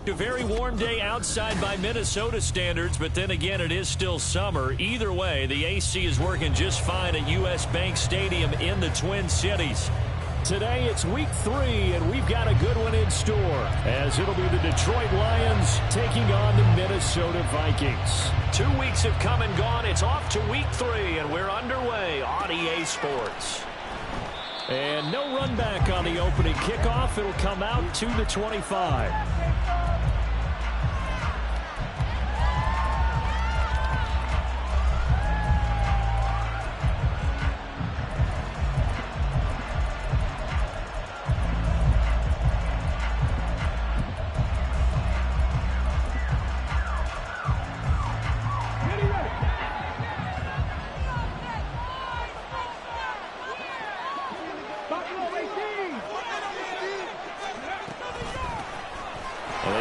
A very warm day outside by Minnesota standards, but then again, it is still summer. Either way, the AC is working just fine at U.S. Bank Stadium in the Twin Cities. Today, it's week 3, and we've got a good one in store, as it'll be the Detroit Lions taking on the Minnesota Vikings. 2 weeks have come and gone. It's off to week 3, and we're underway on EA Sports. And no run back on the opening kickoff. It'll come out to the 25.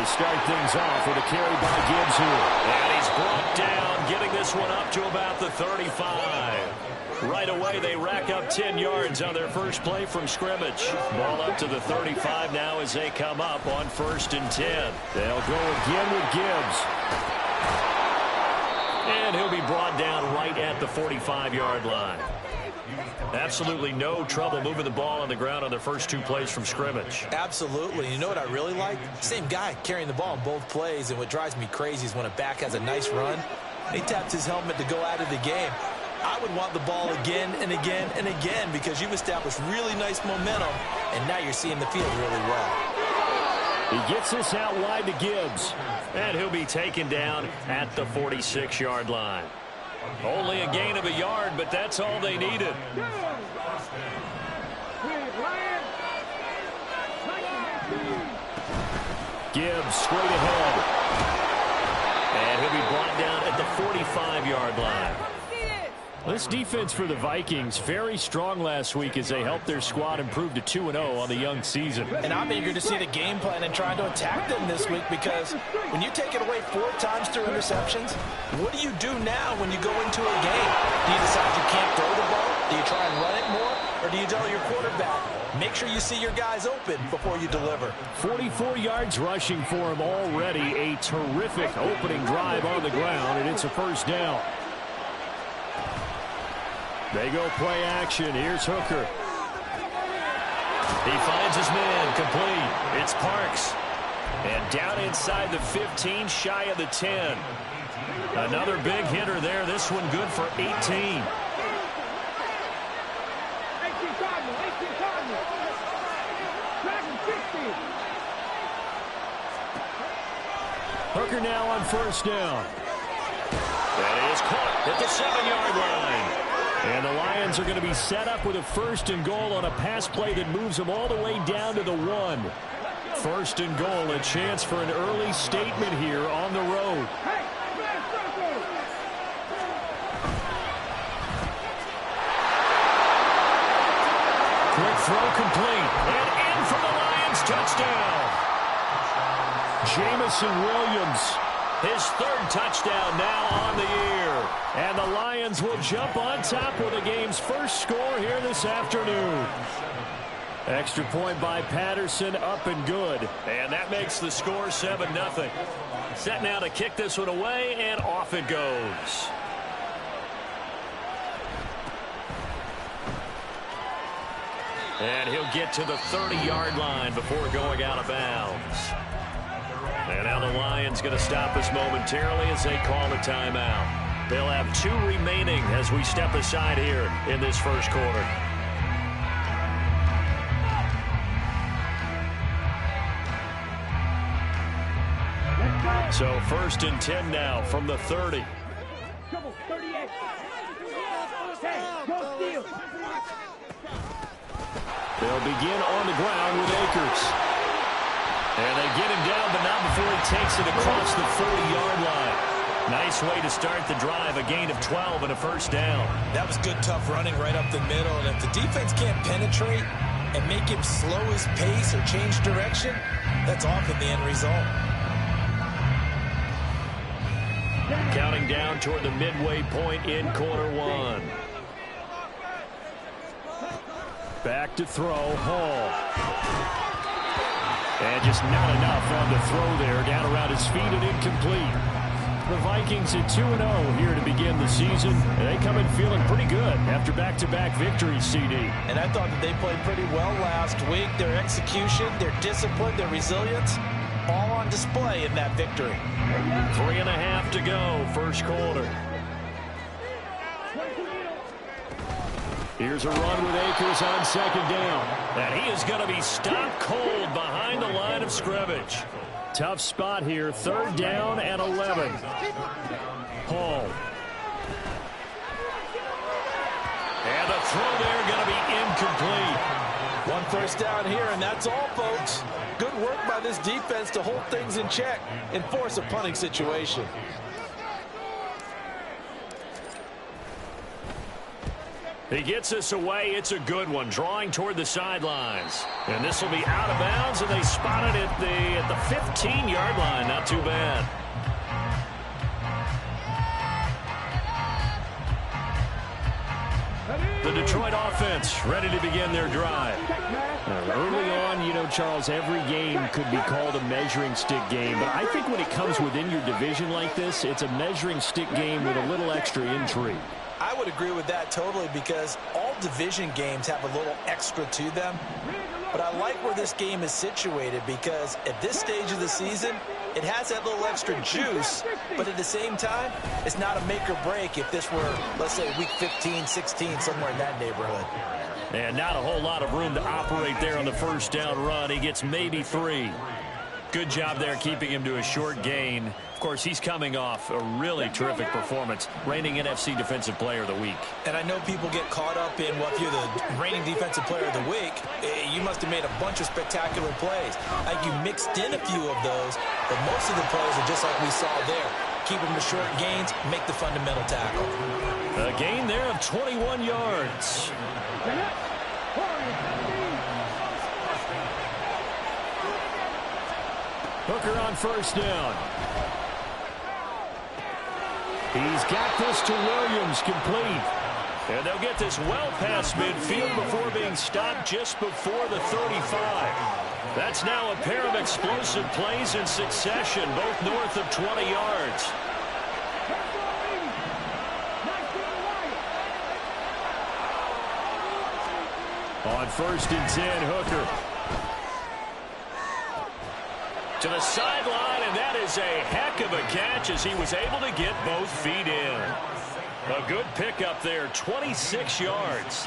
Start things off with a carry by Gibbs here. And he's brought down, getting this one up to about the 35. Right away, they rack up 10 yards on their first play from scrimmage. Ball up to the 35 now as they come up on 1st and 10. They'll go again with Gibbs. And he'll be brought down right at the 45-yard line. Absolutely no trouble moving the ball on the ground on their first 2 plays from scrimmage. Absolutely. You know what I really like? Same guy carrying the ball in both plays, and what drives me crazy is when a back has a nice run, he taps his helmet to go out of the game. I would want the ball again and again and again because you've established really nice momentum, and now you're seeing the field really well. He gets this out wide to Gibbs, and he'll be taken down at the 46-yard line. Only a gain of a yard, but that's all they needed. Gibbs straight ahead. And he'll be brought down at the 45-yard line. This defense for the Vikings, very strong last week as they helped their squad improve to 2-0 on the young season. And I'm eager to see the game plan and trying to attack them this week because when you take it away 4 times through interceptions, what do you do now when you go into a game? Do you decide you can't throw the ball? Do you try and run it more? Or do you tell your quarterback, make sure you see your guys open before you deliver? 44 yards rushing for him already. A terrific opening drive on the ground, and it's a first down. They go play action. Here's Hooker. He finds his man complete. It's Parks. And down inside the 15, shy of the 10. Another big hitter there. This one good for 18. Hooker now on first down. That is caught at the 7-yard line. And the Lions are going to be set up with a 1st and goal on a pass play that moves them all the way down to the 1. 1st and goal, a chance for an early statement here on the road. Quick throw complete. And in for the Lions touchdown. Jamison Williams. His 3rd touchdown now on the year. And the Lions will jump on top with the game's first score here this afternoon. Extra point by Patterson, up and good. And that makes the score 7-0. Set now to kick this one away, and off it goes. And he'll get to the 30-yard line before going out of bounds. And now the Lions going to stop us momentarily as they call a timeout. They'll have 2 remaining as we step aside here in this first quarter. So 1st and 10 now from the 30. They'll begin on the ground with Akers. And they get him down, but not before he takes it across the 40-yard line. Nice way to start the drive, a gain of 12 and a first down. That was good, tough running right up the middle. And if the defense can't penetrate and make him slow his pace or change direction, that's often the end result. Counting down toward the midway point in quarter 1. Back to throw, Hall. And just not enough on the throw there. Down around his feet and incomplete. The Vikings at 2-0 here to begin the season. And they come in feeling pretty good after back-to-back victories, CD. And I thought that they played pretty well last week. Their execution, their discipline, their resilience, all on display in that victory. 3.5 to go, first quarter. Here's a run with Akers on second down. And he is going to be stopped cold behind the line of scrimmage. Tough spot here, third down and 11. Hall. And the throw there going to be incomplete. One first down here, and that's all, folks. Good work by this defense to hold things in check and force a punting situation. He gets us away. It's a good one, drawing toward the sidelines. And this will be out of bounds, and they spot it at the 15-yard line. Not too bad. The Detroit offense ready to begin their drive. Early on, you know, Charles, every game could be called a measuring stick game. But I think when it comes within your division like this, it's a measuring stick game with a little extra intrigue. I would agree with that totally, because all division games have a little extra to them. But I like where this game is situated, because at this stage of the season, it has that little extra juice, but at the same time, it's not a make or break if this were, let's say, week 15, 16, somewhere in that neighborhood. And not a whole lot of room to operate there on the first down run. He gets maybe 3. Good job there keeping him to a short gain. Of course, he's coming off a really terrific performance, reigning NFC Defensive Player of the Week. And I know people get caught up in, well, if you're the reigning Defensive Player of the Week, you must have made a bunch of spectacular plays. Like, you mixed in a few of those, but most of the plays are just like we saw there. Keep them to short gains, make the fundamental tackle. A gain there of 21 yards. Hooker on first down. He's got this to Williams, complete. And they'll get this well past midfield before being stopped just before the 35. That's now a pair of explosive plays in succession, both north of 20 yards. On first and 10, Hooker. To the sideline, and that is a heck of a catch as he was able to get both feet in. A good pickup there, 26 yards.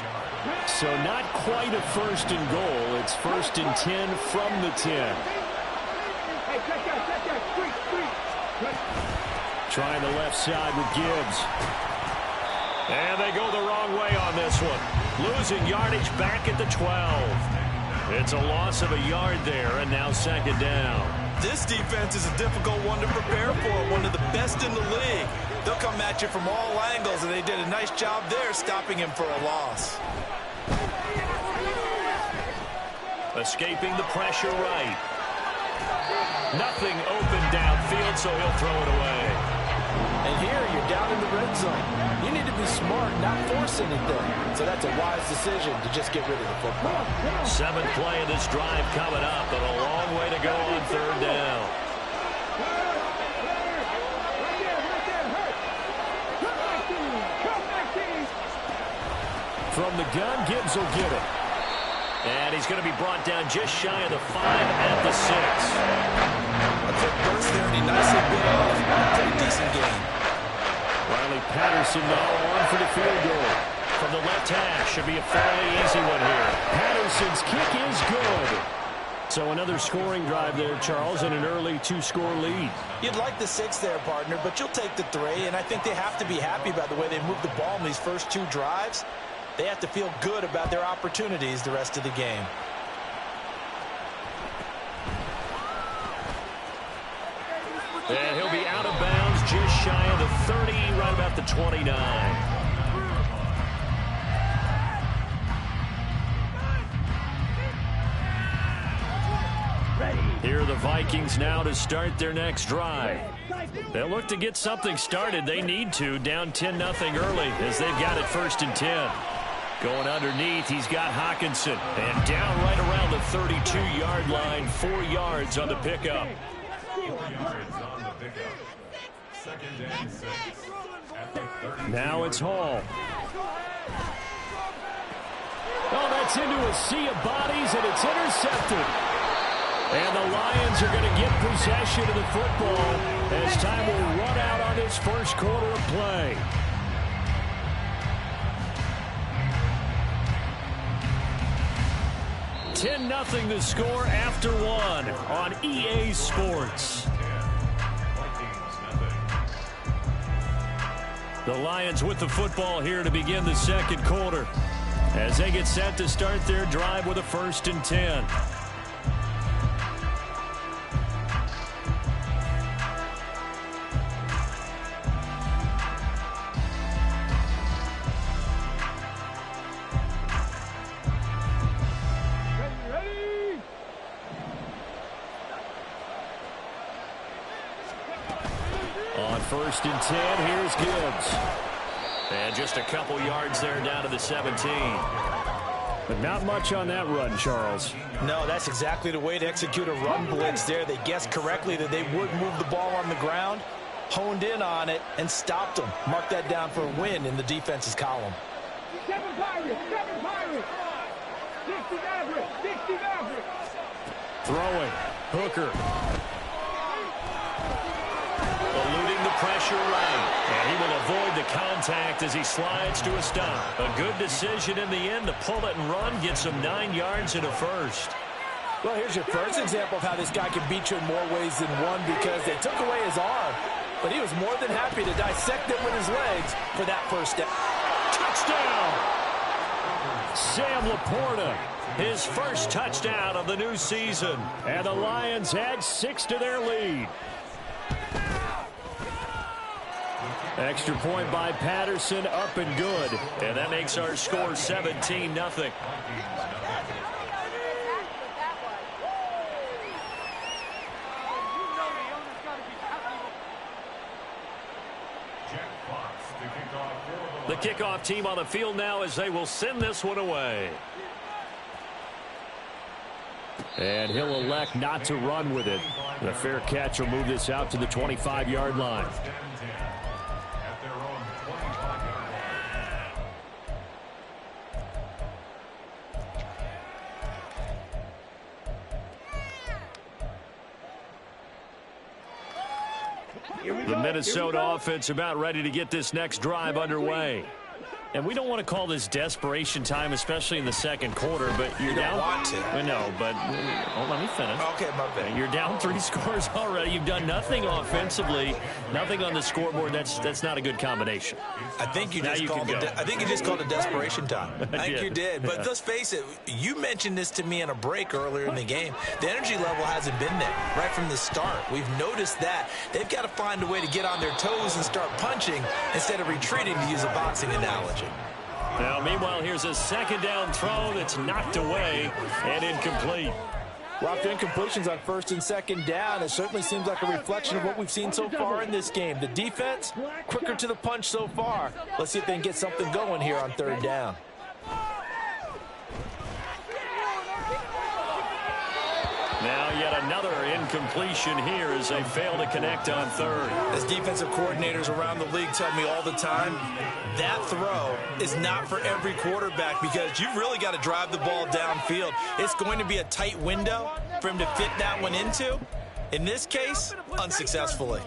So not quite a first and goal. It's first and 10 from the 10. Trying the left side with Gibbs. And they go the wrong way on this one. Losing yardage back at the 12. It's a loss of a yard there, and now second down. This defense is a difficult one to prepare for, one of the best in the league. They'll come at you from all angles, and they did a nice job there stopping him for a loss. Escaping the pressure right. Nothing open downfield, so he'll throw it away. And here, you're down in the red zone. You need to be smart, not force anything. So that's a wise decision to just get rid of the football. 7th play of this drive coming up, but a long way to go on third down. From the gun, Gibbs will get it. And he's going to be brought down just shy of the 5 at the 6. A quick burst there, and he nicely bit off. Pretty decent game. Riley Patterson now on for the field goal. From the left hash, should be a fairly easy one here. Patterson's kick is good. So another scoring drive there, Charles, and an early 2-score lead. You'd like the 6 there, partner, but you'll take the 3, and I think they have to be happy about the way they moved the ball in these first 2 drives. They have to feel good about their opportunities the rest of the game. And he'll be out of bounds just shy of the 30, right about the 29. Here are the Vikings now to start their next drive. They'll look to get something started. They need to, down 10-0 early as they've got it first and 10. Going underneath, he's got Hockenson. And down right around the 32-yard line, 4 yards on the pickup. 4 yards on the pickup. 2nd and 6. Now it's Hall. Oh, that's into a sea of bodies, and it's intercepted. And the Lions are going to get possession of the football as time will run out on this first quarter of play. $10-0 the score after 1 on EA Sports. The Lions with the football here to begin the second quarter as they get set to start their drive with a 1st and 10. On 1st and 10, here's Gibbs. And just a couple yards there down to the 17. But not much on that run, Charles. No, that's exactly the way to execute a run blitz there. They guessed correctly that they would move the ball on the ground, honed in on it, and stopped them. Mark that down for a win in the defense's column. 7 Pirates, 7 Pirates. 60 Mavericks, 60 Mavericks. Throwing, Hooker. Eluding the pressure right. And he will avoid the contact as he slides to a stop. A good decision in the end to pull it and run. Gets him 9 yards and a first. Well, here's your first example of how this guy can beat you in more ways than one, because they took away his arm, but he was more than happy to dissect it with his legs for that first step. Touchdown! Sam Laporta, his first touchdown of the new season. And the Lions add 6 to their lead. Extra point by Patterson, up and good. And that makes our score 17-0. The kickoff team on the field now as they will send this one away. And he'll elect not to run with it. The fair catch will move this out to the 25-yard line. The Minnesota offense about ready to get this next drive underway. And we don't want to call this desperation time, especially in the second quarter, but you're down. You don't want to. I know, but let me finish. Okay, my bad. You're down 3 scores already. You've done nothing offensively, nothing on the scoreboard. That's not a good combination. I think you just called it. I think you just called it desperation time. I think you did. But let's face it. You mentioned this to me in a break earlier in the game. The energy level hasn't been there right from the start. We've noticed that they've got to find a way to get on their toes and start punching instead of retreating, to use a boxing analogy. Now, meanwhile, here's a second down throw that's knocked away and incomplete. Well, after incompletions on 1st and 2nd down, it certainly seems like a reflection of what we've seen so far in this game. The defense, quicker to the punch so far. Let's see if they can get something going here on 3rd down. Now yet another incompletion here as they fail to connect on 3rd. As defensive coordinators around the league tell me all the time, that throw is not for every quarterback, because you've really got to drive the ball downfield. It's going to be a tight window for him to fit that one into. In this case, unsuccessfully.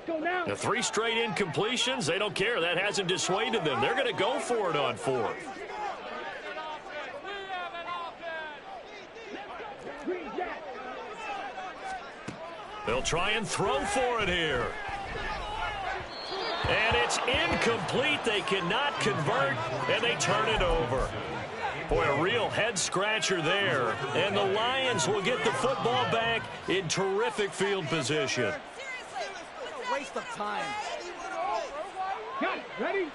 The 3 straight incompletions, they don't care. That hasn't dissuaded them. They're going to go for it on 4th. They'll try and throw for it here. And it's incomplete. They cannot convert, and they turn it over. Boy, a real head-scratcher there. And the Lions will get the football back in terrific field position. Seriously, a waste of time. Got it. Ready?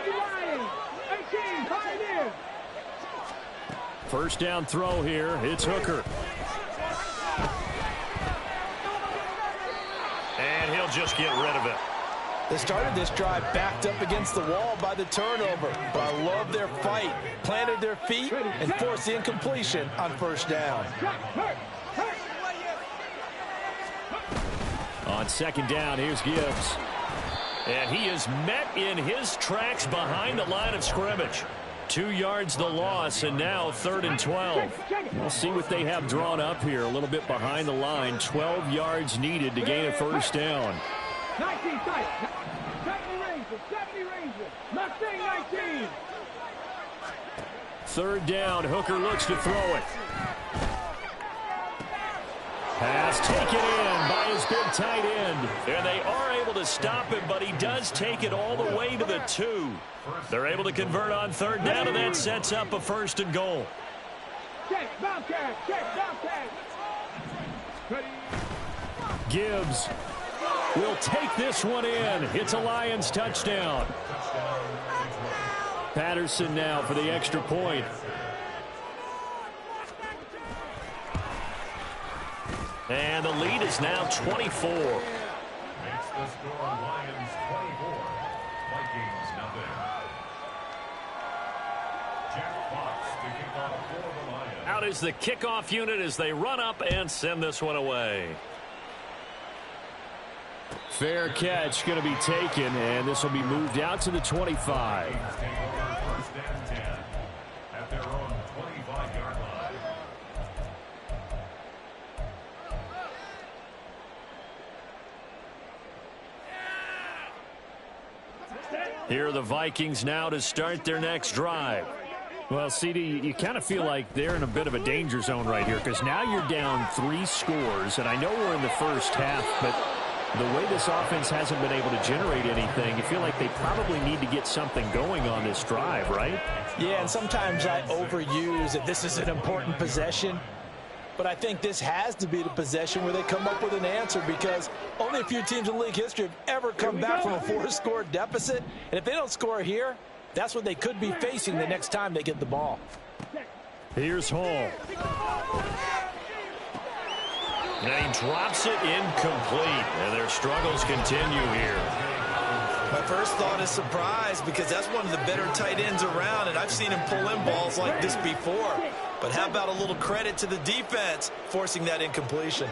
Lions, 18, Pioneers. First down throw here. It's Hooker. And he'll just get rid of it. They started this drive backed up against the wall by the turnover, but I love their fight. Planted their feet and forced the incompletion on first down. On second down, here's Gibbs. And he is met in his tracks behind the line of scrimmage. 2 yards the loss, and now 3rd and 12. We'll see what they have drawn up here. A little bit behind the line. 12 yards needed to gain a first down. 19 tight. 70 Rangers. Mustang 19. 3rd down. Hooker looks to throw it. Pass taken in by his big tight end. And they are able to stop him, but he does take it all the way to the 2. They're able to convert on 3rd down, and that sets up a 1st and goal. Check, Bobcat. Check, Bobcat. Gibbs will take this one in. It's a Lions touchdown. Patterson now for the extra point. And the lead is now 24. Makes the score Lions 24, Vikings nothing. Jack Fox to kick off for the Lions. Out is the kickoff unit as they run up and send this one away. Fair catch going to be taken, and this will be moved out to the 25. Take over 1st and 10 at their own 25-yard line. Here are the Vikings now to start their next drive. Well, CD, you kind of feel like they're in a bit of a danger zone right here because now you're down 3 scores, and I know we're in the first half, but the way this offense hasn't been able to generate anything, you feel like they probably need to get something going on this drive, right? Yeah, and sometimes I overuse that this is an important possession. But I think this has to be the possession where they come up with an answer because only a few teams in league history have ever come back from a 4-score deficit. And if they don't score here, that's what they could be facing the next time they get the ball. Here's Hall. And he drops it incomplete. And their struggles continue here. My first thought is surprise because that's one of the better tight ends around, and I've seen him pull in balls like this before. But how about a little credit to the defense forcing that incompletion?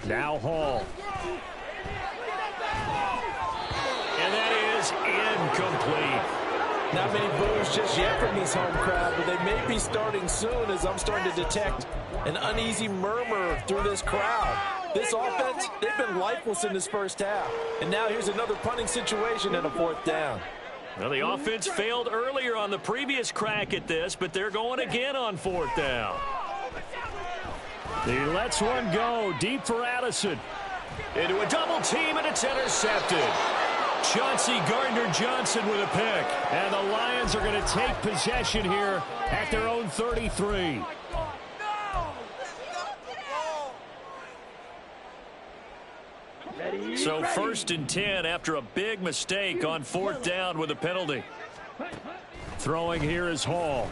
Now Hall. And that is incomplete. Not many boos just yet from this home crowd, but they may be starting soon as I'm starting to detect an uneasy murmur through this crowd. This offense, they've been lifeless in this first half. And now here's another punting situation and a 4th down. Well, the offense failed earlier on the previous crack at this, but they're going again on 4th down. He lets one go deep for Addison. Into a double team, and it's intercepted. Chauncey Gardner-Johnson with a pick. And the Lions are going to take possession here at their own 33. So 1st and 10 after a big mistake on 4th down with a penalty. Throwing here is Hall.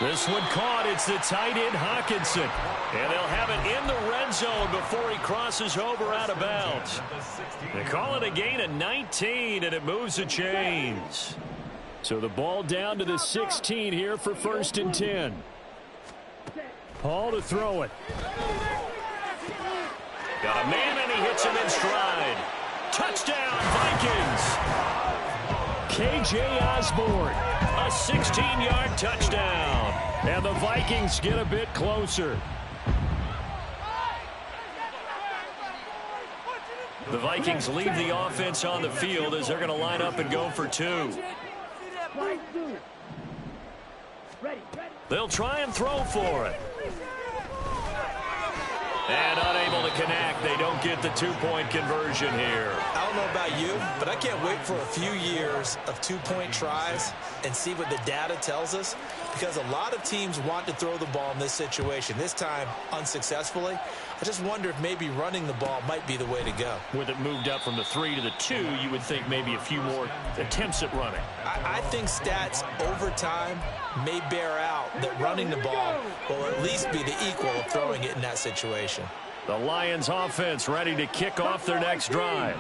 This one caught. It's the tight end Hockenson. And they'll have it in the red zone before he crosses over out of bounds. They call it a gain of 19, and it moves the chains. So the ball down to the 16 here for 1st and 10. Hall to throw it. Got a man, and he hits him in stride. Touchdown, Vikings. KJ Osborne, a 16-yard touchdown. And the Vikings get a bit closer. The Vikings leave the offense on the field as they're going to line up and go for 2. They'll try and throw for it. And unable to connect. They don't get the two-point conversion here. I don't know about you, but I can't wait for a few years of two-point tries and see what the data tells us, because a lot of teams want to throw the ball in this situation, this time unsuccessfully. I just wonder if maybe running the ball might be the way to go. With it moved up from the 3 to the 2, you would think maybe a few more attempts at running. I think stats over time may bear out that running the ball will at least be the equal of throwing it in that situation. The Lions offense ready to kick off their next drive.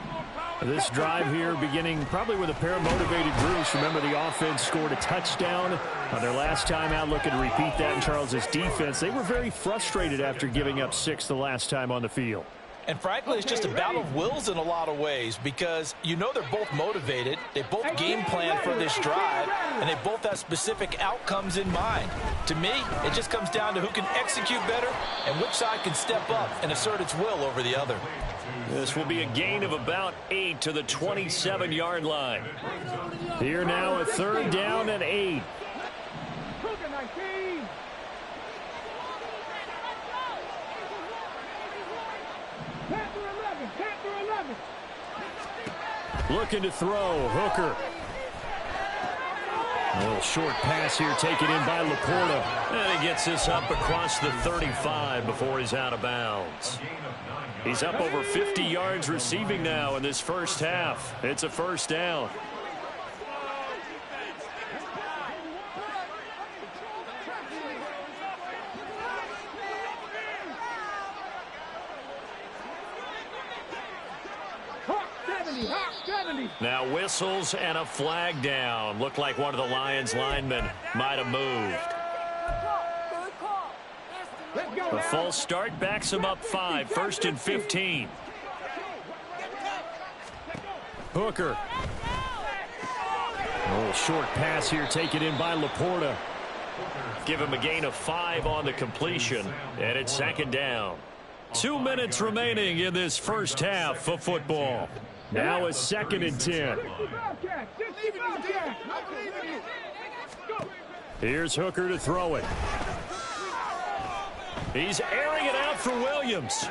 This drive here beginning probably with a pair of motivated groups. Remember, the offense scored a touchdown on their last time out, looking to repeat that in Charles's defense. They were very frustrated after giving up 6 the last time on the field. And frankly, it's just a battle of wills in a lot of ways, because you know they're both motivated, they both game plan for this drive, and they both have specific outcomes in mind. To me, it just comes down to who can execute better and which side can step up and assert its will over the other. This will be a gain of about 8 to the 27-yard line. Here now, a 3rd down and 8. Looking to throw, Hooker. A little short pass here taken in by Laporta. And he gets this up across the 35 before he's out of bounds. He's up over 50 yards receiving now in this first half. It's a 1st down. Now whistles and a flag down. Looked like one of the Lions linemen might have moved. The false start backs him up 5. 1st and 15. Hooker. A little short pass here taken in by Laporta. Give him a gain of 5 on the completion. And it's 2nd down. 2 minutes remaining in this first half of football. Now a 2nd and 10. Here's Hooker to throw it. He's airing it out for Williams.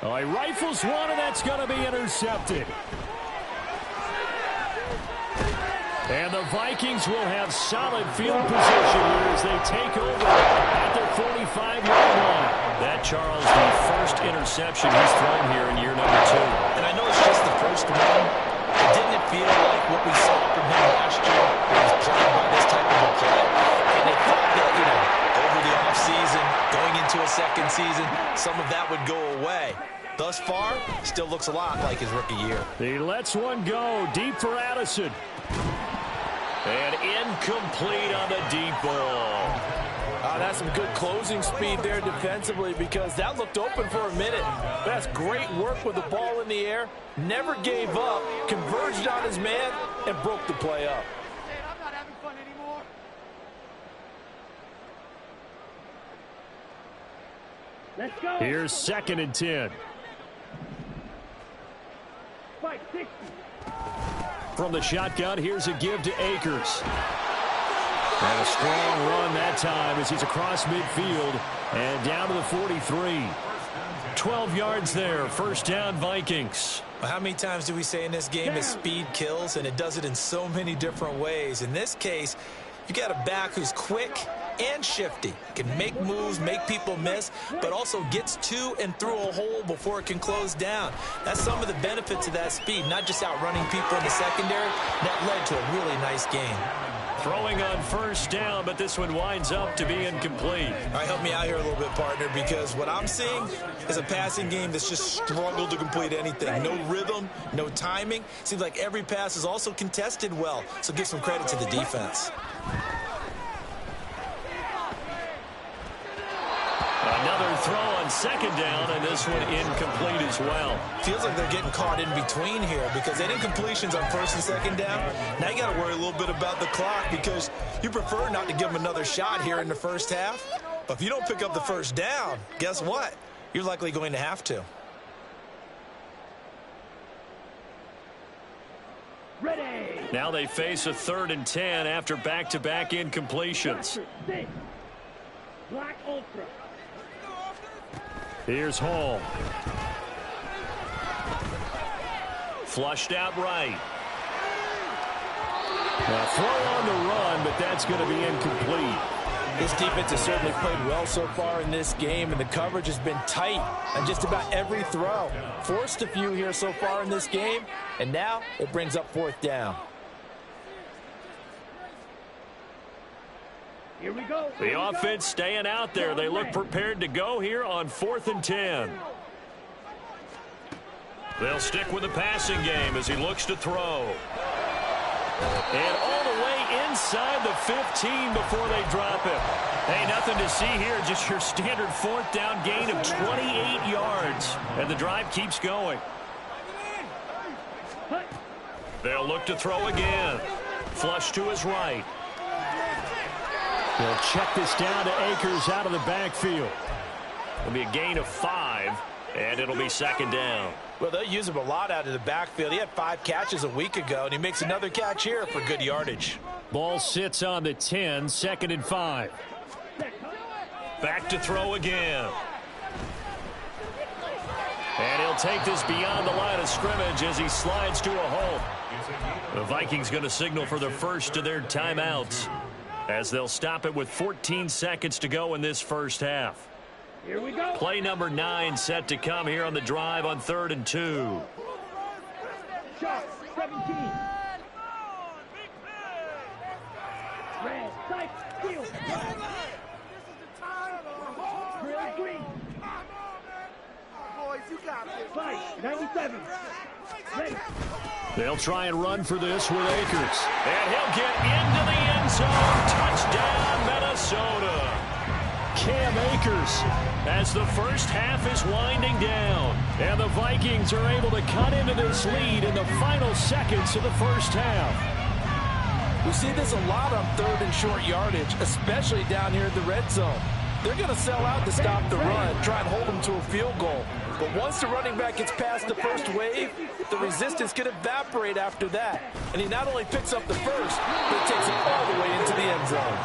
Oh, he rifles one, and that's going to be intercepted. And the Vikings will have solid field position here as they take over at their 45-yard line. That, Charles, the first interception he's thrown here in year number 2. And I know it's just the first one. It didn't feel like what we saw from him last year when he was playing by this type of a play. And they thought that, over the offseason, going into a second season, some of that would go away. Thus far, still looks a lot like his rookie year. He lets one go deep for Addison. And incomplete on the deep ball. That's some good closing speed there defensively, because that looked open for a minute. That's great work with the ball in the air. Never gave up, converged on his man, and broke the play up. I'm not having fun anymore. Let's go. Here's 2nd and 10. Fight 60. From the shotgun, here's a give to Akers. And a strong run that time as he's across midfield and down to the 43. 12 yards there. 1st down, Vikings. How many times do we say in this game that speed kills, and it does it in so many different ways? In this case, you got a back who's quick and shifty, can make moves, make people miss, but also gets to and through a hole before it can close down. That's some of the benefits of that speed, not just outrunning people in the secondary. That led to a really nice game. Throwing on 1st down, but this one winds up to be incomplete. All right, help me out here a little bit, partner, because what I'm seeing is a passing game that's just struggled to complete anything. No rhythm, no timing. Seems like every pass is also contested well, so give some credit to the defense. Another throw on 2nd down, and this one incomplete as well. Feels like they're getting caught in between here, because that incompletion's on 1st and 2nd down. Now you got to worry a little bit about the clock, because you prefer not to give them another shot here in the first half. But if you don't pick up the 1st down, guess what? You're likely going to have to. Ready. Now they face a 3rd and 10 after back-to-back incompletions. Black Ultra. Here's Hall. Flushed out right. A throw on the run, but that's going to be incomplete. This defense has certainly played well so far in this game, and the coverage has been tight on just about every throw. Forced a few here so far in this game, and now it brings up 4th down. Here we go. The offense staying out there. They look prepared to go here on 4th and 10. They'll stick with the passing game as he looks to throw. And all the way inside the 15 before they drop him. Hey, nothing to see here. Just your standard 4th down gain of 28 yards. And the drive keeps going. They'll look to throw again. Flush to his right. They'll check this down to Akers out of the backfield. It'll be a gain of 5, and it'll be 2nd down. Well, they'll use him a lot out of the backfield. He had 5 catches a week ago, and he makes another catch here for good yardage. Ball sits on the 10, 2nd and 5. Back to throw again. And he'll take this beyond the line of scrimmage as he slides to a halt. The Vikings going to signal for the first of their timeouts as they'll stop it with 14 seconds to go in this first half. Here we go. Play number 9 set to come here on the drive on 3rd and 2. Shot 17. Red, sight, steal. Drill, green. Boys, you got this. Fight, 97. Ready. They'll try and run for this with Akers. And he'll get into the end zone. Touchdown, Minnesota. Cam Akers as the first half is winding down. And the Vikings are able to cut into this lead in the final seconds of the first half. We see this a lot on 3rd and short yardage, especially down here in the red zone. They're going to sell out to stop the run, try and hold them to a field goal. But once the running back gets past the first wave, the resistance can evaporate after that. And he not only picks up the first, but takes it all the way into the end zone.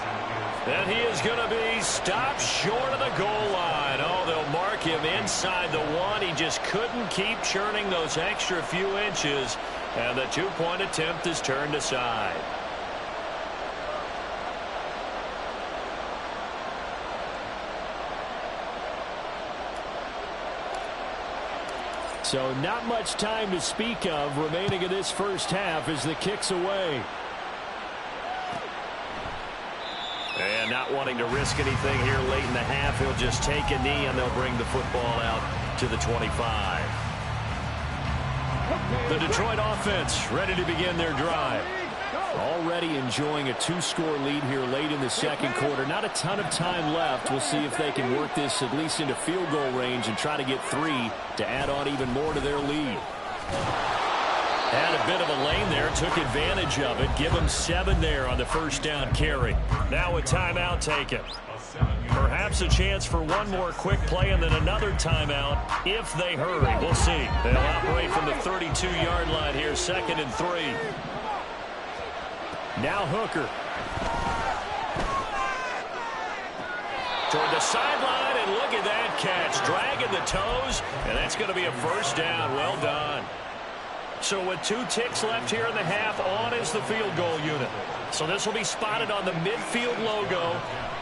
And he is going to be stopped short of the goal line. Oh, they'll mark him inside the 1. He just couldn't keep churning those extra few inches. And the 2-point attempt is turned aside. So not much time to speak of remaining in this first half as the kick's away. And not wanting to risk anything here late in the half, he'll just take a knee and they'll bring the football out to the 25. The Detroit offense ready to begin their drive. Already enjoying a 2-score lead here late in the second quarter. Not a ton of time left. We'll see if they can work this at least into field goal range and try to get 3 to add on even more to their lead. Had a bit of a lane there, took advantage of it. Give them 7 there on the first down carry. Now a timeout taken. Perhaps a chance for one more quick play and then another timeout if they hurry. We'll see. They'll operate from the 32-yard line here, 2nd and 3. Now Hooker. Toward the sideline, and look at that catch. Dragging the toes, and that's going to be a first down. Well done. So with 2 ticks left here in the half, on is the field goal unit. So this will be spotted on the midfield logo.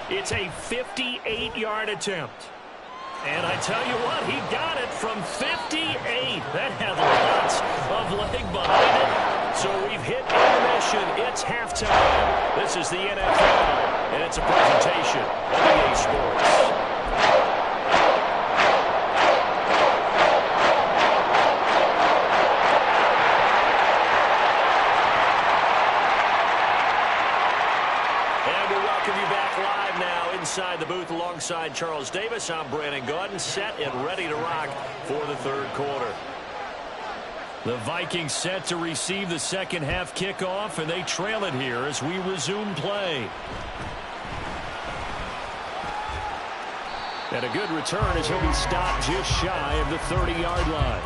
It's a 58-yard attempt. And I tell you what, he got it from 58. That had lots of leg behind it. So we've hit intermission. It's halftime. This is the NFL, and it's a presentation of EA Sports. Inside the booth alongside Charles Davis, I'm Brandon Gaudin, set and ready to rock for the third quarter. The Vikings set to receive the second half kickoff, and they trail it here as we resume play. And a good return as he'll be stopped just shy of the 30-yard line.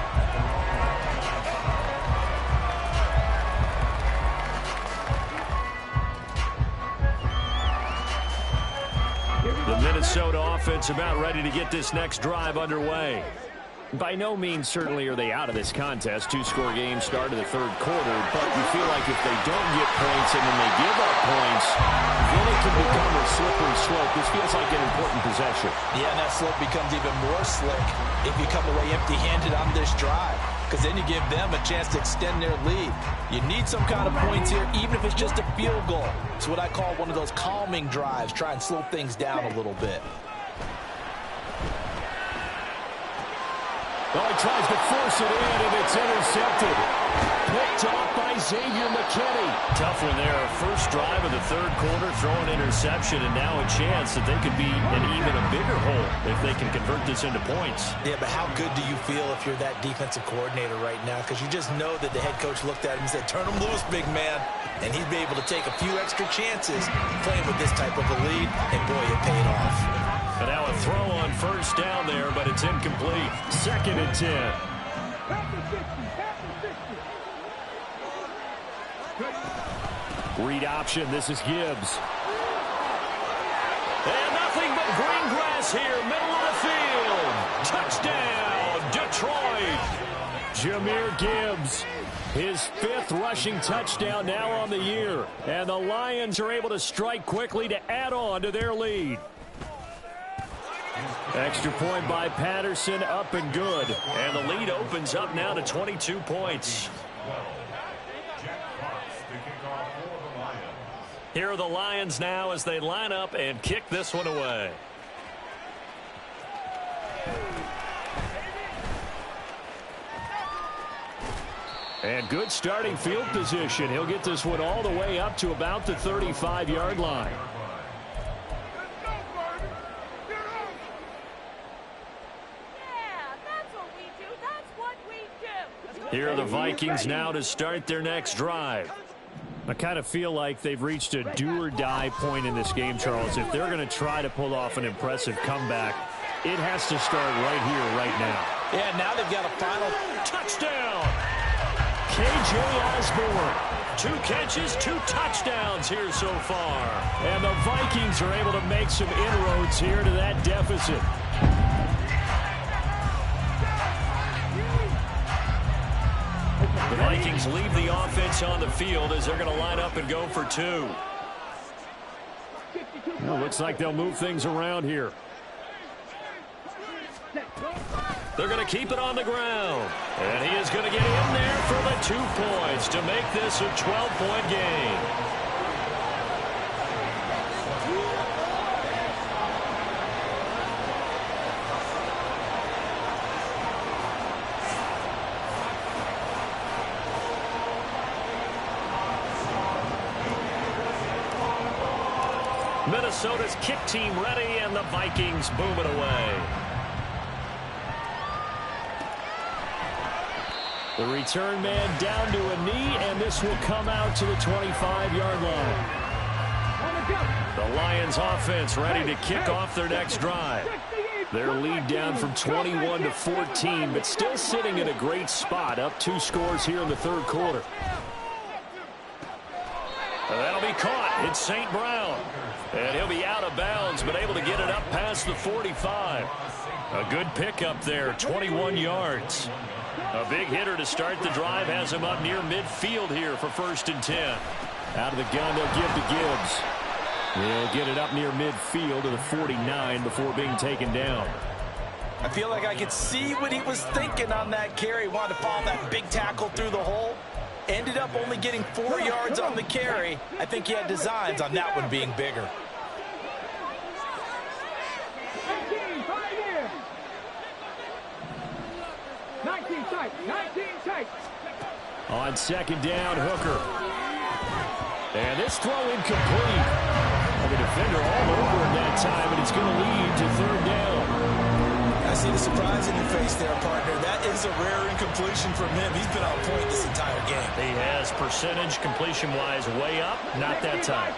The Minnesota offense about ready to get this next drive underway. By no means certainly are they out of this contest. Two-score game start of the third quarter, but you feel like if they don't get points and then they give up points, then it can become a slippery slope. This feels like an important possession. Yeah, and that slope becomes even more slick if you come away empty-handed on this drive, because then you give them a chance to extend their lead. You need some kind of points here, even if it's just a field goal. It's what I call one of those calming drives. Try and slow things down a little bit. Oh, he tries to force it in, and it's intercepted. Picked off by Xavier McKinney. Tough one there. First drive of the third quarter, throwing interception, and now a chance that they could be in even a bigger hole if they can convert this into points. Yeah, but how good do you feel if you're that defensive coordinator right now? Because you just know that the head coach looked at him and said, turn him loose, big man. And he'd be able to take a few extra chances playing with this type of a lead, and boy, it paid off. And now a throw on first down there, but it's incomplete. 2nd and 10. Read option. This is Gibbs. And nothing but green grass here, middle of the field. Touchdown, Detroit. Jahmyr Gibbs. His 5th rushing touchdown now on the year. And the Lions are able to strike quickly to add on to their lead. Extra point by Patterson, up and good. And the lead opens up now to 22 points. Here are the Lions now as they line up and kick this one away. And good starting field position. He'll get this one all the way up to about the 35-yard line. Here are the Vikings now to start their next drive. I kind of feel like they've reached a do-or-die point in this game, Charles. If they're going to try to pull off an impressive comeback, it has to start right here, right now. Yeah, now they've got a final touchdown. K.J. Osborne. 2 catches, 2 touchdowns here so far. And the Vikings are able to make some inroads here to that deficit. The Vikings leave the offense on the field as they're going to line up and go for 2. Well, looks like they'll move things around here. They're going to keep it on the ground. And he is going to get in there for the 2 points to make this a 12-point game. Minnesota's kick team ready, and the Vikings boom it away. The return man down to a knee, and this will come out to the 25-yard line. The Lions offense ready to kick off their next drive. Their lead down from 21 to 14, but still sitting in a great spot, up 2 scores here in the third quarter. And that'll be caught. It's St. Brown. And he'll be out of bounds, but able to get it up past the 45. A good pickup there, 21 yards. A big hitter to start the drive has him up near midfield here for 1st and 10. Out of the gun, they'll give to Gibbs. He'll get it up near midfield to the 49 before being taken down. I feel like I could see what he was thinking on that carry. Wanted to follow that big tackle through the hole. Ended up only getting 4 yards on the carry. I think he had designs on that one being bigger. 19 tight, 19 tight. On 2nd down, Hooker. And this throw incomplete. And the defender all over him that time, and it's going to lead to 3rd down. I see the surprise in your face there, partner. That is a rare incompletion from him. He's been on point this entire game. He has percentage completion-wise way up. Not that time.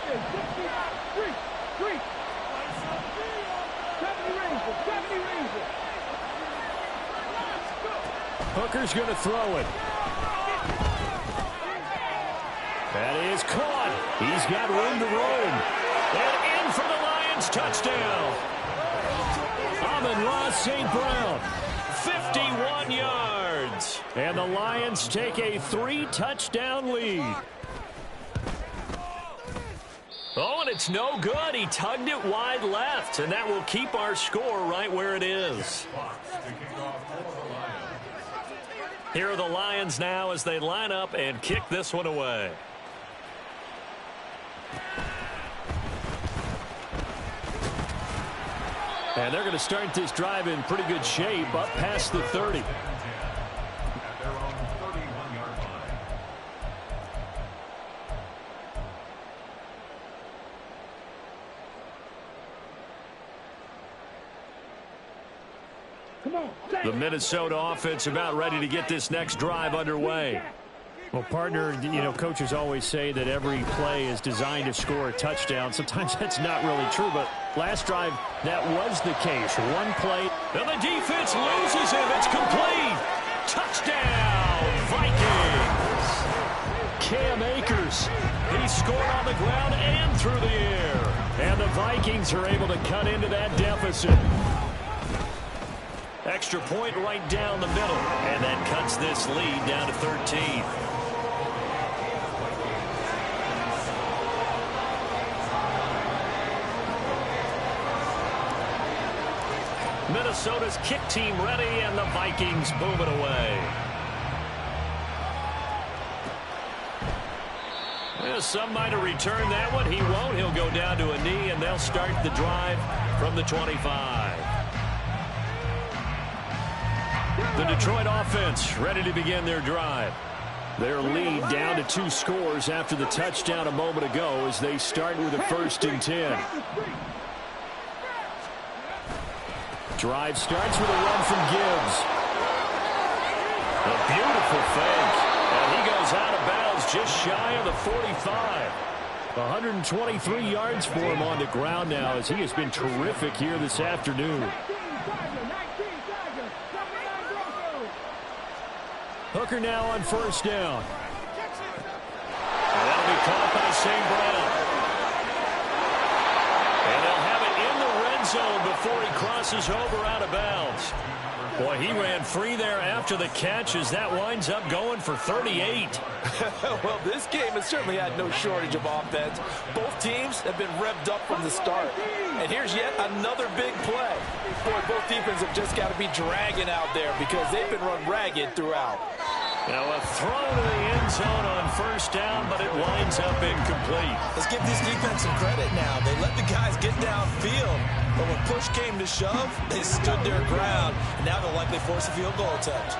Hooker's going to throw it. That is caught. He's got room to roam. And in for the Lions touchdown. Amon-Ra St. Brown, 51 yards. And the Lions take a 3-touchdown lead. Oh, and it's no good. He tugged it wide left, and that will keep our score right where it is. Here are the Lions now as they line up and kick this one away. And they're going to start this drive in pretty good shape up past the 30. The Minnesota offense about ready to get this next drive underway. Well, partner, you know, coaches always say that every play is designed to score a touchdown. Sometimes that's not really true, but last drive, that was the case. One play. And the defense loses him. It's complete. Touchdown, Vikings. Cam Akers. He scored on the ground and through the air. And the Vikings are able to cut into that deficit. Extra point right down the middle. And that cuts this lead down to 13. Minnesota's kick team ready, and the Vikings boom it away. Well, some might have returned that one. He won't. He'll go down to a knee, and they'll start the drive from the 25. The Detroit offense ready to begin their drive. Their lead down to 2 scores after the touchdown a moment ago as they start with a 1st and 10. Drive starts with a run from Gibbs. A beautiful fake. And he goes out of bounds just shy of the 45. 123 yards for him on the ground now as he has been terrific here this afternoon. Hooker now on 1st down. And that'll be caught by St. Brown. And they'll have it in the red zone before he crosses over out of bounds. Boy, he ran free there after the catch as that winds up going for 38. Well, this game has certainly had no shortage of offense. Both teams have been revved up from the start. And here's yet another big play. Boy, both defenses have just got to be dragging out there because they've been run ragged throughout. Now a throw to the end zone on 1st down, but it winds up incomplete. Let's give this defense some credit now. They let the guys get downfield, but when push came to shove, they stood their ground, and now they'll likely force a field goal attempt.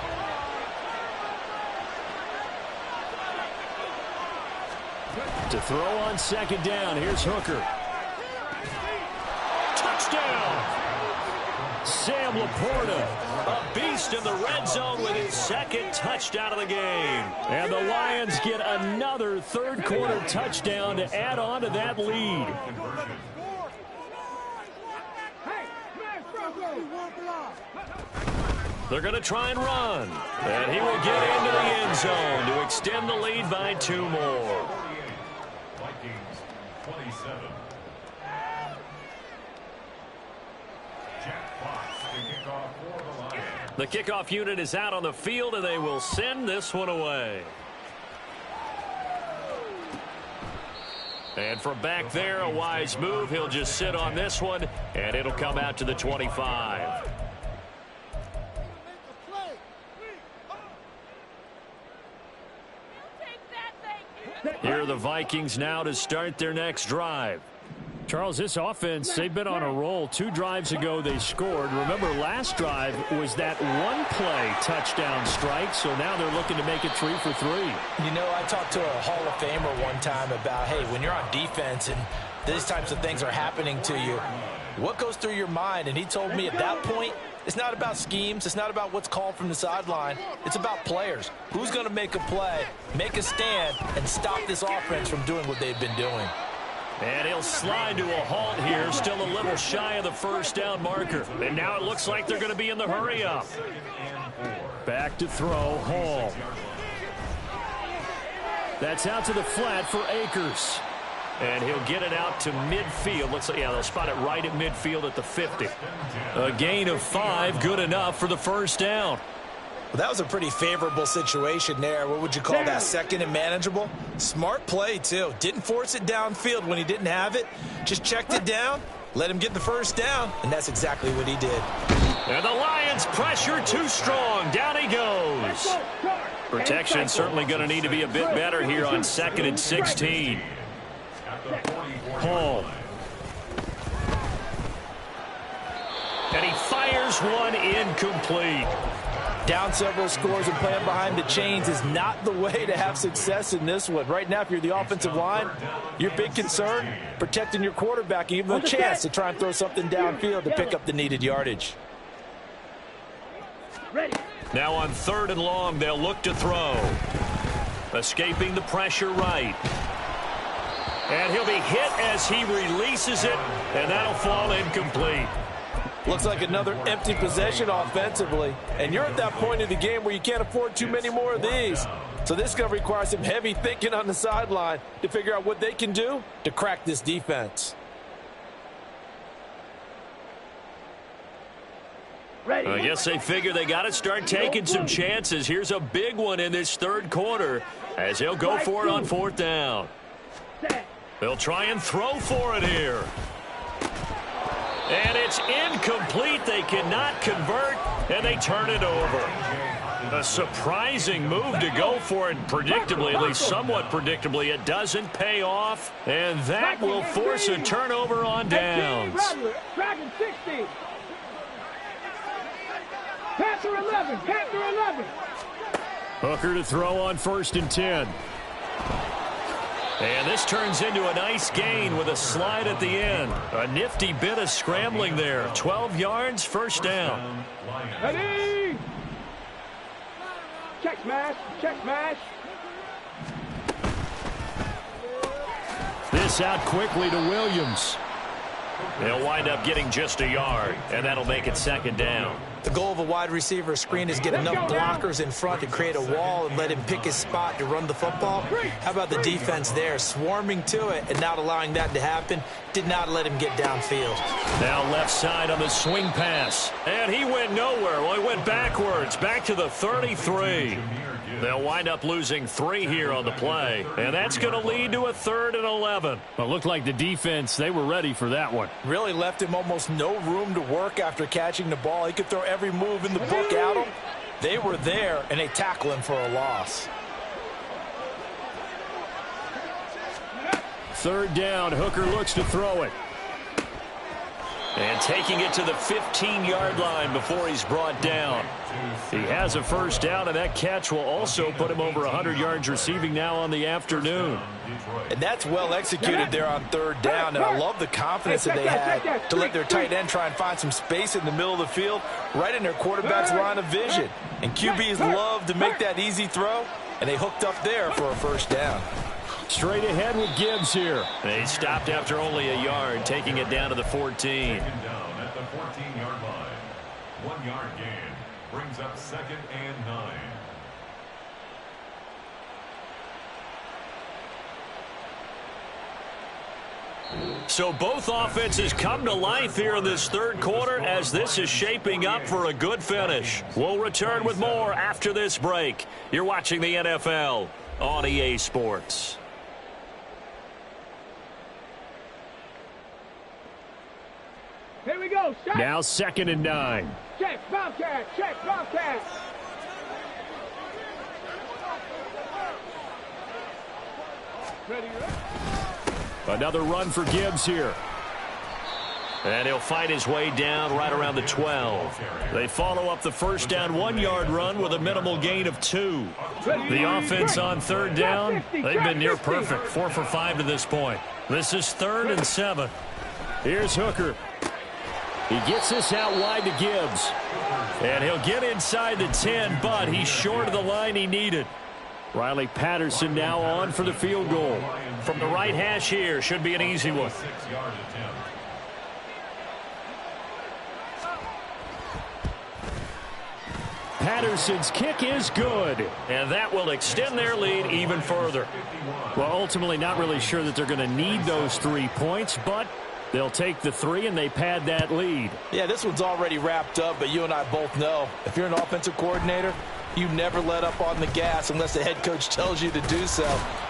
To throw on 2nd down, here's Hooker. Touchdown! Sam Laporta, a beast in the red zone with his 2nd touchdown of the game. And the Lions get another 3rd quarter touchdown to add on to that lead. They're going to try and run. And he will get into the end zone to extend the lead by 2 more. Vikings 27. Jack Fox to kick off for the Lions. The kickoff unit is out on the field, and they will send this one away. And from back there, a wise move. He'll just sit on this one, and it'll come out to the 25. Here are the Vikings now to start their next drive. Charles, this offense, they've been on a roll. 2 drives ago, they scored. Remember, last drive was that 1-play touchdown strike, so now they're looking to make it 3 for 3. You know, I talked to a Hall of Famer one time about, hey, when you're on defense and these types of things are happening to you, what goes through your mind? And he told me at that point, it's not about schemes. It's not about what's called from the sideline. It's about players. Who's going to make a play, make a stand, and stop this offense from doing what they've been doing? And he'll slide to a halt here, still a little shy of the 1st down marker. And now it looks like they're going to be in the hurry-up. Back to throw, Hall. That's out to the flat for Akers. And he'll get it out to midfield. Let's say, yeah, they'll spot it right at midfield at the 50. A gain of 5, good enough for the first down. Well, that was a pretty favorable situation there. What would you call that? Second and manageable? Smart play, too. Didn't force it downfield when he didn't have it. Just checked it down, let him get the first down, and that's exactly what he did. And the Lions pressure too strong. Down he goes. Protection certainly going to need to be a bit better here on 2nd and 16. Hall. And he fires one incomplete. Down several scores and playing behind the chains is not the way to have success in this one. Right now, if you're the offensive line, your big concern, protecting your quarterback and giving him a chance to try and throw something downfield to pick up the needed yardage. Now on 3rd and long, they'll look to throw. Escaping the pressure right. And he'll be hit as he releases it, and that'll fall incomplete. Looks like another empty possession offensively. And you're at that point in the game where you can't afford too many more of these. So this is going to require some heavy thinking on the sideline to figure out what they can do to crack this defense. I guess they figure they got to start taking some chances. Here's a big one in this 3rd quarter as they'll go for it on 4th down. They'll try and throw for it here. And it's incomplete. They cannot convert, and they turn it over. A surprising move to go for it predictably, at least somewhat predictably. It doesn't pay off, and that will force a turnover on downs. Dragon 60. Panther 11. Panther 11. Hooker to throw on 1st and 10. And this turns into a nice gain with a slide at the end. A nifty bit of scrambling there. 12 yards, 1st down. Ready? Check smash. Check smash. This out quickly to Williams. They'll wind up getting just a yard, and that'll make it 2nd down. The goal of a wide receiver screen is get enough blockers in front to create a wall and let him pick his spot to run the football. How about the defense there, swarming to it and not allowing that to happen? Did not let him get downfield. Now left side on the swing pass. And he went nowhere. Well, he went backwards, back to the 33. They'll wind up losing 3 here on the play. And that's going to lead to a 3rd and 11. Well, it looked like the defense, they were ready for that one. Really left him almost no room to work after catching the ball. He could throw every move in the book at him. They were there, and they tackle him for a loss. 3rd down, Hooker looks to throw it. And taking it to the 15-yard line before he's brought down. He has a 1st down, and that catch will also put him over 100 yards receiving now on the afternoon. And that's well executed there on 3rd down, and I love the confidence that they had to let their tight end try and find some space in the middle of the field, right in their quarterback's line of vision. And QBs love to make that easy throw, and they hooked up there for a 1st down. Straight ahead with Gibbs here. They stopped after only a yard, taking it down to the 14. 2nd down at the 14-yard line. 1-yard gain brings up 2nd and 9. So both offenses come to life here in this 3rd quarter as this is shaping up for a good finish. We'll return with more after this break. You're watching the NFL on EA Sports. Here we go. Check. Now 2nd and 9. Check. Bobcat. Check. Bobcat. Ready. Another run for Gibbs here. And he'll fight his way down right around the 12. They follow up the 1st down 1-yard run with a minimal gain of 2. The offense on 3rd down, they've been near perfect. 4 for 5 to this point. This is 3rd and 7. Here's Hooker. He gets this out wide to Gibbs. And he'll get inside the 10, but he's short of the line he needed. Riley Patterson now on for the field goal. From the right hash here, should be an easy one. 6-yard attempt. Patterson's kick is good. And that will extend their lead even further. Well, ultimately not really sure that they're going to need those 3 points, but they'll take the 3 and they pad that lead. Yeah, this one's already wrapped up, but you and I both know if you're an offensive coordinator, you never let up on the gas unless the head coach tells you to do so.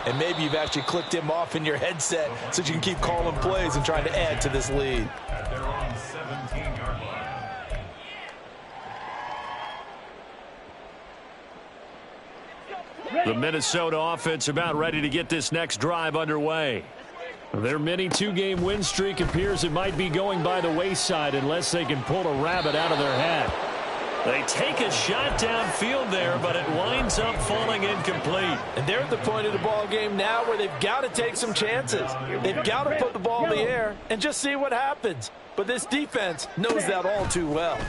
And maybe you've actually clicked him off in your headset so you can keep calling plays and trying to add to this lead. They're on 17-yard line. The Minnesota offense about ready to get this next drive underway. Their mini 2-game win streak appears it might be going by the wayside unless they can pull a rabbit out of their hat. They take a shot downfield there, but it winds up falling incomplete. And they're at the point of the ball game now where they've got to take some chances. They've got to put the ball in the air and just see what happens. But this defense knows that all too well.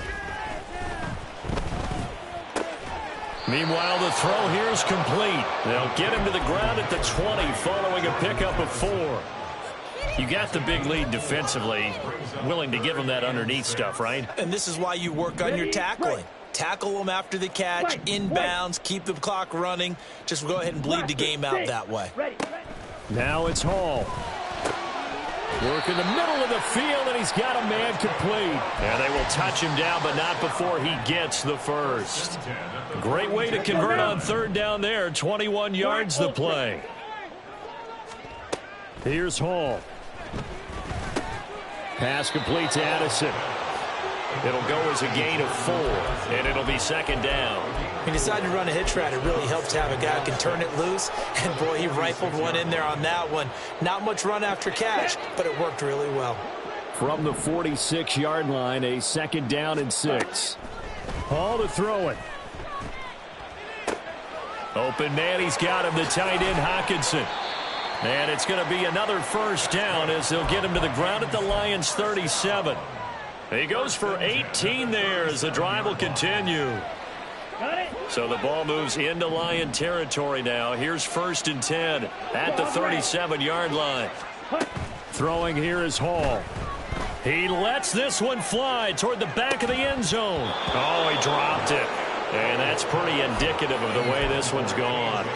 Meanwhile, the throw here is complete. They'll get him to the ground at the 20 following a pickup of 4. You got the big lead defensively, willing to give them that underneath stuff, right? And this is why you work on your tackling. Tackle them after the catch, inbounds, keep the clock running. Just go ahead and bleed the game out that way. Now it's Hall. Work in the middle of the field, and he's got a man complete. And they will touch him down, but not before he gets the first. Great way to convert on 3rd down there. 21 yards the play. Here's Hall. Pass complete to Addison. It'll go as a gain of 4, and it'll be 2nd down. He decided to run a hitch route. It really helps to have a guy who can turn it loose. And, boy, he rifled one in there on that one. Not much run after catch, but it worked really well. From the 46-yard line, a 2nd down and 6. Hall to throw it. Open man, he's got him, the tight end Hockenson. And it's going to be another 1st down as they'll get him to the ground at the Lions' 37. He goes for 18 there as the drive will continue. So the ball moves into Lion territory now. Here's 1st and 10 at the 37-yard line. Throwing here is Hall. He lets this one fly toward the back of the end zone. Oh, he dropped it. And that's pretty indicative of the way this one's gone.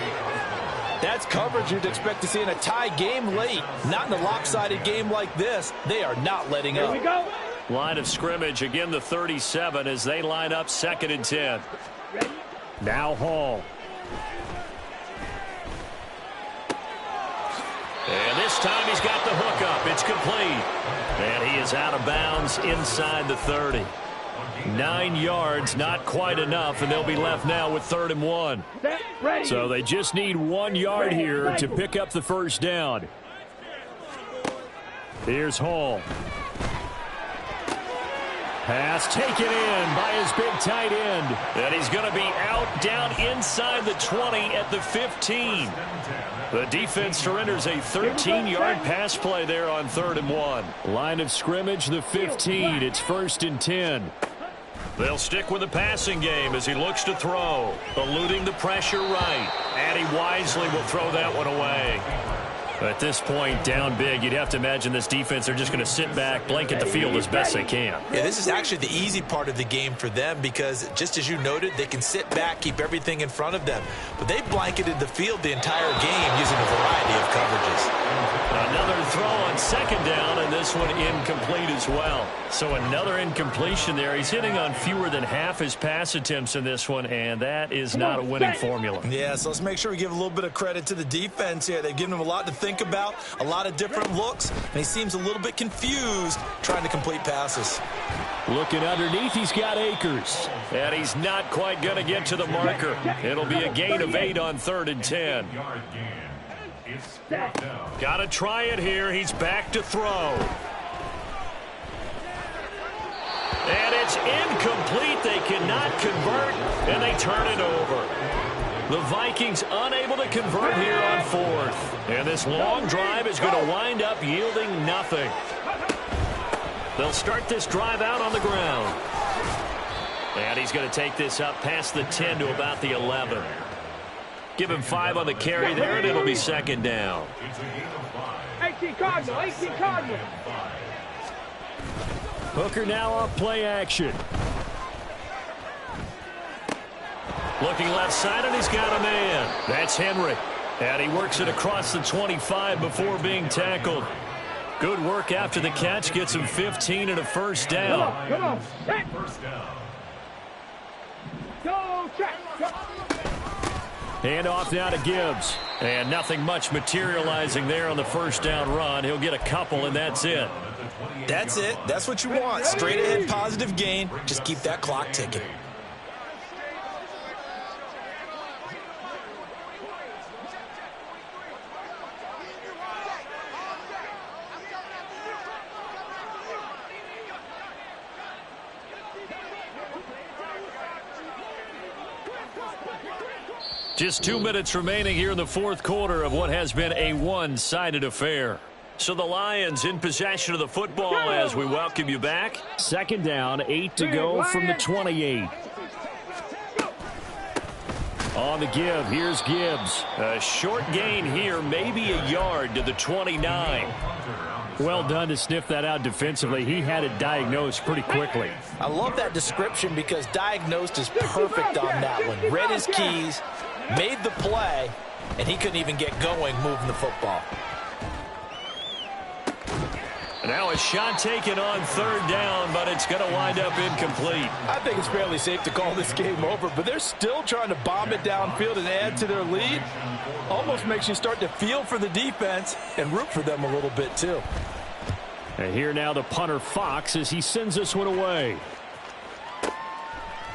That's coverage you'd expect to see in a tie game late. Not in a lopsided game like this. They are not letting up. Here we go. Line of scrimmage, again the 37 as they line up 2nd and 10. Now Hall. And this time he's got the hook up. It's complete. And he is out of bounds inside the 30. 9 yards, not quite enough, and they'll be left now with 3rd and 1. So they just need 1 yard here to pick up the 1st down. Here's Hall. Pass taken in by his big tight end. And he's going to be out down inside the 20 at the 15. The defense surrenders a 13-yard pass play there on 3rd and 1. Line of scrimmage, the 15. It's 1st and 10. They'll stick with the passing game as he looks to throw. Eluding the pressure right. And he wisely will throw that one away. At this point, down big, you'd have to imagine this defense, they're just going to sit back, blanket the field as best they can. Yeah, this is actually the easy part of the game for them because, just as you noted, they can sit back, keep everything in front of them. But they blanketed the field the entire game using a variety of coverages. Another throw on 2nd down, and this one incomplete as well. So another incompletion there. He's hitting on fewer than half his pass attempts in this one, and that is not a winning formula. Yeah, so let's make sure we give a little bit of credit to the defense here. They've given him a lot to think about, a lot of different looks, and he seems a little bit confused trying to complete passes. Looking underneath, he's got Akers. And he's not quite going to get to the marker. It'll be a gain of 8 on 3rd and 10. Got to try it here. He's back to throw. And it's incomplete. They cannot convert, and they turn it over. The Vikings unable to convert here on 4th. And this long drive is going to wind up yielding nothing. They'll start this drive out on the ground. And he's going to take this up past the 10 to about the 11. Give him 5 on the carry there, and it'll be 2nd down. 18 Cardinal, 18 Cardinal. Hooker now off play action. Looking left side, and he's got a man. That's Henry. And he works it across the 25 before being tackled. Good work after the catch. Gets him 15 and a first down. Come on. First down. Go, check. Go. Hand off now to Gibbs. And nothing much materializing there on the first down run. He'll get a couple, and that's it. That's it. That's what you want. Straight ahead, positive gain. Just keep that clock ticking. Just 2 minutes remaining here in the fourth quarter of what has been a one-sided affair. So the Lions in possession of the football as we welcome you back. Second down, 8 to go from the 28. On the give, here's Gibbs. A short gain here, maybe a yard to the 29. Well done to sniff that out defensively. He had it diagnosed pretty quickly. I love that description because diagnosed is perfect on that one. Read his keys, made the play, and he couldn't even get going moving the football. Now a shot taken on third down, but it's going to wind up incomplete. I think it's fairly safe to call this game over, but they're still trying to bomb it downfield and add to their lead. Almost makes you start to feel for the defense and root for them a little bit too. And here now the punter Fox as he sends this one away.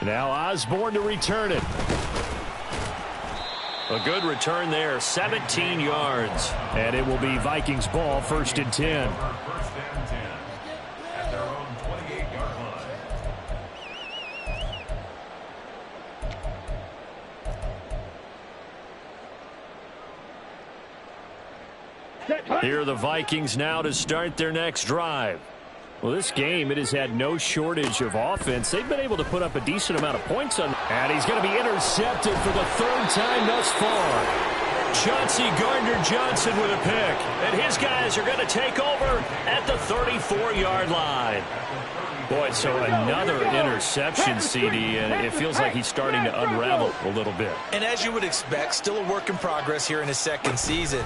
Now Osborne to return it. A good return there, 17 yards. And it will be Vikings ball, 1st and 10. First and 10 at their own 28-yard line. Here are the Vikings now to start their next drive. Well, this game, it has had no shortage of offense. They've been able to put up a decent amount of points on. And he's going to be intercepted for the 3rd time thus far. Chauncey Gardner-Johnson with a pick. And his guys are going to take over at the 34-yard line. Boy, so another interception, CD, and it feels like he's starting to unravel a little bit. And as you would expect, still a work in progress here in his second season.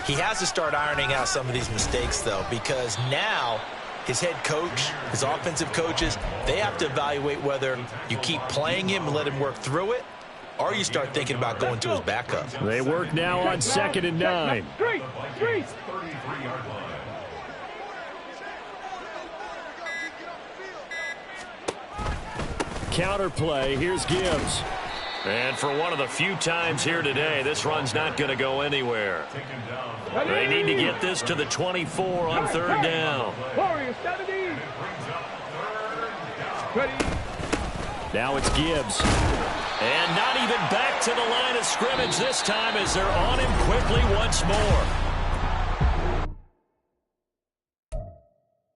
He has to start ironing out some of these mistakes, though, because now his head coach, his offensive coaches, they have to evaluate whether you keep playing him and let him work through it, or you start thinking about going to his backup. They work now on 2nd and 9. 33-yard line. Counter play, here's Gibbs. And for one of the few times here today, this run's not going to go anywhere. They need to get this to the 24 on 3rd down. Now it's Gibbs. And not even back to the line of scrimmage this time as they're on him quickly once more.